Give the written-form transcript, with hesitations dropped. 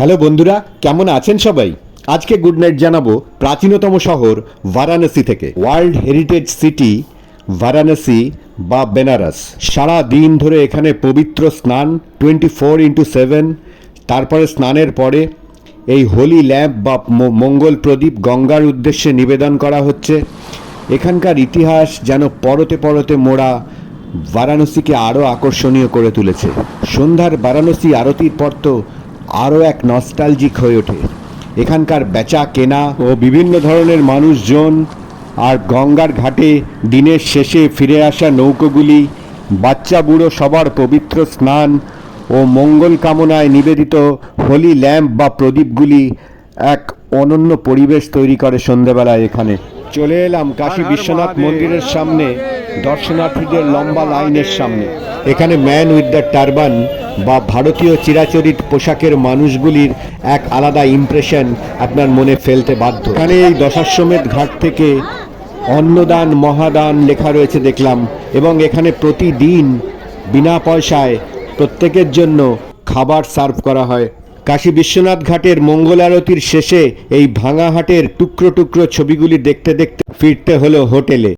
Hello বন্ধুরা, কেমন আছেন সবাই? আজকে গুড নাইট জানাবো প্রাচীনতম শহর বারাণসী থেকে। ওয়ার্ল্ড হেরিটেজ সিটি বারাণসী বা বেনারস। সারা দিন ধরে এখানে পবিত্র স্নান 24x7। তারপরে স্নানের পরে এই হোলি ল্যাম্প বা মঙ্গল প্রদীপ গঙ্গার উদ্দেশ্যে নিবেদন করা হচ্ছে। এখানকার ইতিহাস যেন পরতে পরতে মোড়া বারাণসীকে আরও আকর্ষণীয় করে তুলেছে। সন্ধ্যার বারাণসী আরতির পর তো আরও এক নস্টালজিক হয়ে ওঠে। এখানকার বেচা কেনা ও বিভিন্ন ধরনের মানুষজন, আর গঙ্গার ঘাটে দিনের শেষে ফিরে আসা নৌকোগুলি, বাচ্চা বুড়ো সবার পবিত্র স্নান ও মঙ্গল কামনায় নিবেদিত হোলি ল্যাম্প বা প্রদীপগুলি এক অনন্য পরিবেশ তৈরি করে সন্ধেবেলায়। এখানে চলে এলাম কাশী বিশ্বনাথ মন্দিরের সামনে, দর্শনার্থীদের লম্বা লাইনের সামনে। এখানে ম্যান উইথ দ্য টারবান বা ভারতীয় চিরাচরিত পোশাকের মানুষগুলির এক আলাদা ইমপ্রেশন আপনার মনে ফেলতে বাধ্য। এখানে এই দশাশ্বমেধ ঘাট থেকে অন্নদান মহাদান লেখা রয়েছে দেখলাম, এবং এখানে প্রতিদিন বিনা পয়সায় প্রত্যেকের জন্য খাবার সার্ভ করা হয়। কাশী বিশ্বনাথ ঘাটের মঙ্গল আরতির শেষে এই ভাঙা হাটের টুকরো টুকরো ছবিগুলি দেখতে দেখতে ফিরতে হলো হোটেলে।